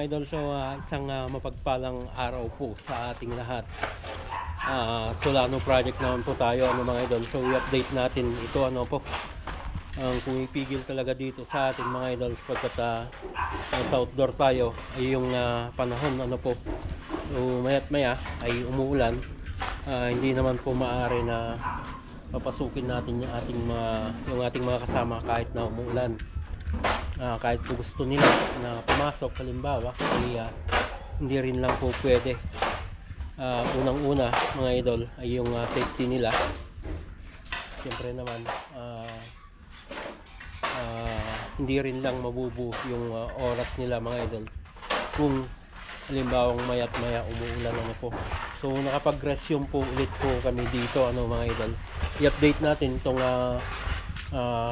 idol, so isang mapagpalang araw po sa ating lahat. Solano project naman po tayo mga idol. So i-update natin ito po. Ang pumipigil talaga dito sa ating mga idol pagkat sa outdoor tayo ay yung panahon po. So maya't maya ay umuulan. Hindi naman po maaari na papasukin natin yung ating mga kasama kahit na umuulan. Kahit po gusto nila na pumasok halimbawa ay hindi rin lang po pwede. Unang-una mga idol ay yung safety nila. Siyempre naman hindi rin lang mabubuo yung oras nila mga idol kung halimbawang maya't maya umuulan po. So nakapag-resume po ulit po kami dito mga idol. I-update natin itong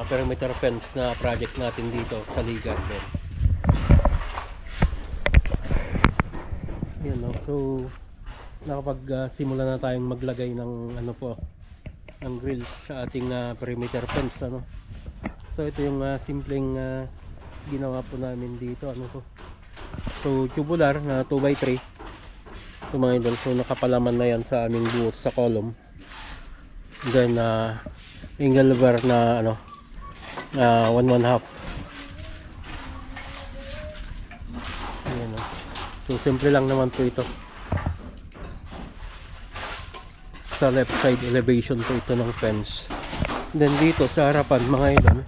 perimeter fence na project natin dito sa Lee Garden. Yan so nakapag-simula na tayong maglagay ng ang grill sa ating perimeter fence So ito yung simpleng ginawa po namin dito So tubular na 2x3 ito mga idol. So nakapalaman na yan sa aming buhos sa column. Then angle bar na 1/2. Ayan, so simple lang naman po ito. Sa left side elevation po ito ng fence. Then dito sa harapan mga idol,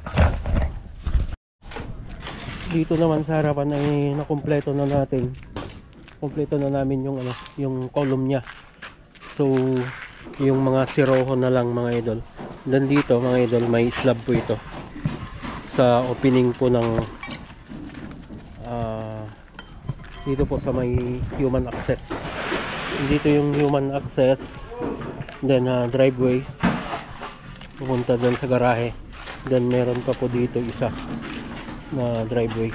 dito naman sa harapan ay nakumpleto na natin. Kumpleto na namin yung column niya. So yung mga siroho na lang mga idol. Then dito mga idol may slab po ito sa opening po ng dito po sa may human access. Dito yung human access, then driveway pupunta doon sa garahe. Then meron pa po dito isa na driveway.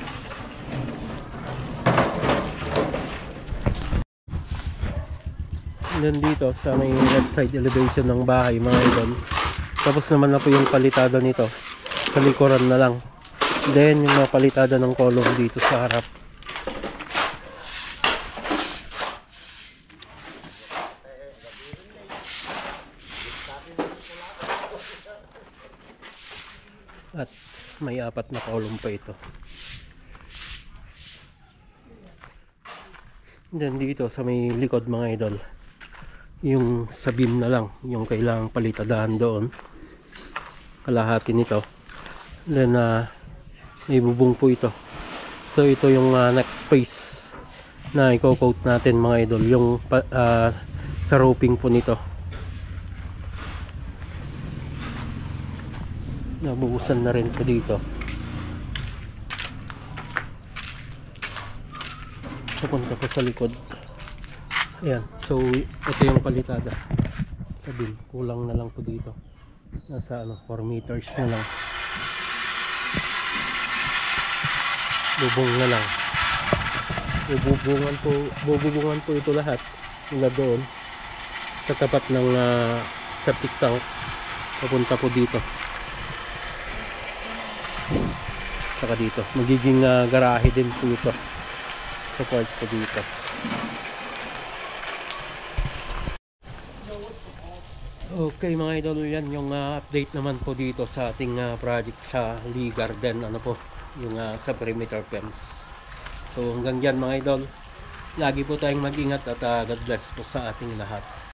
Then dito sa may left side elevation ng bahay mga idol, tapos naman na po yung palitada nito sa likuran na lang. Then yung palitada ng column dito sa harap. At may 4 na column pa ito. Then dito sa may likod mga idol, yung sa beam na lang yung kailangang palitadahan doon, kalahati nito. Then may bubong po ito. So ito yung next phase na i-coat natin mga idol, yung sa roping po nito. Nabuhusan na rin po dito. Papunta po sa likod. Ayan, so ito yung palitada. Sabi, kulang na lang po dito. Nasa 4 meters na lang. Bubong na lang. Bububungan po ito lahat. Mula doon sa tapat ng septic tank. Papunta po dito. Saka dito. Magiging garahe din po ito. Sa part po dito. Okay mga idol, yan yung update naman po dito sa ating project sa Lee Garden yung sa perimeter fence. So hanggang dyan mga idol, lagi po tayong mag-ingat at God bless po sa ating lahat.